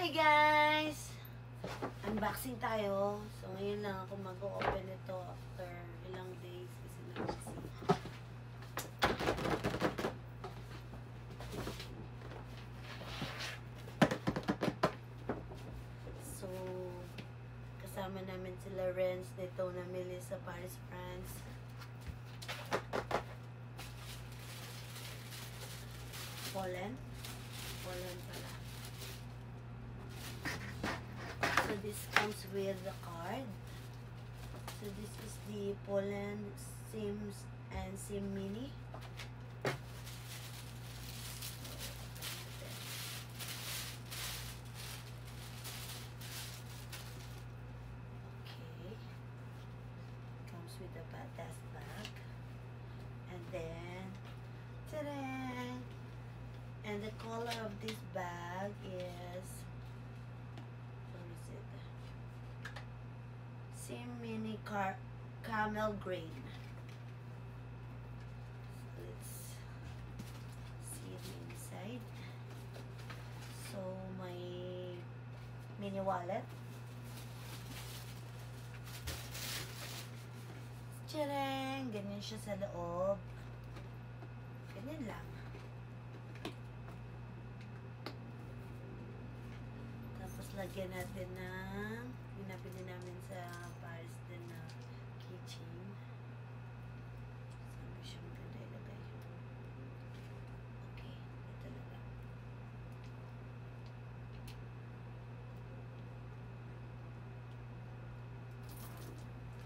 Hi guys! Unboxing tayo. So ngayon lang ako mag-open ito after ilang days kasi nag-busy. So kasama namin sila Renz dito namili sa Paris, France. Poland pala. So this comes with the card. So this is the Poland Sims and Sim Mini. Okay. Comes with the dust bag. And then, ta-da! And the color of this bag is, what is it? Sim Mini Camel Grain. So let's see the inside. So my mini wallet. Tadang! Ganyan siya sa loob. Ganyan lang. Lagyan natin ng binabili namin sa Paris din na keychain. Sabi siya maganda ilagay. Okay, ito talaga.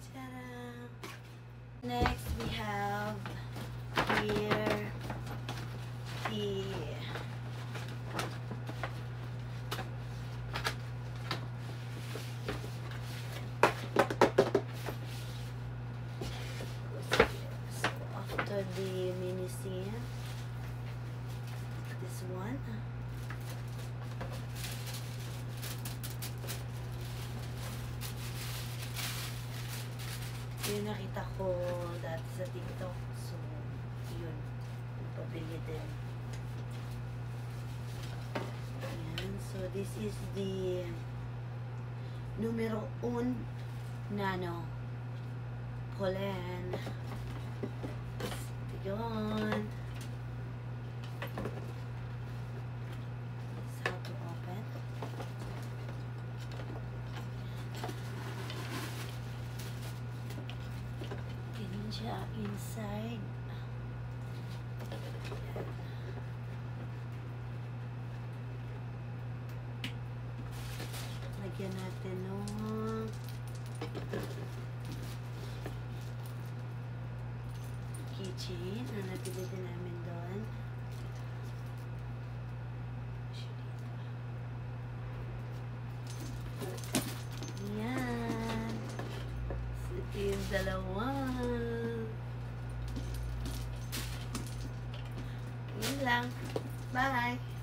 Tada! Next, we have here the the mini sim. This one. Yung nakita ko dati sa TikTok. So, yun. Pabili din. Ayan. So, this is the numero 1 nano Poland. Yun. This how to open. Ganyan siya inside. Lagyan natin nung keychain na nabili din namin doon. Yan. So, ito yung dalawa. Yun lang. Bye!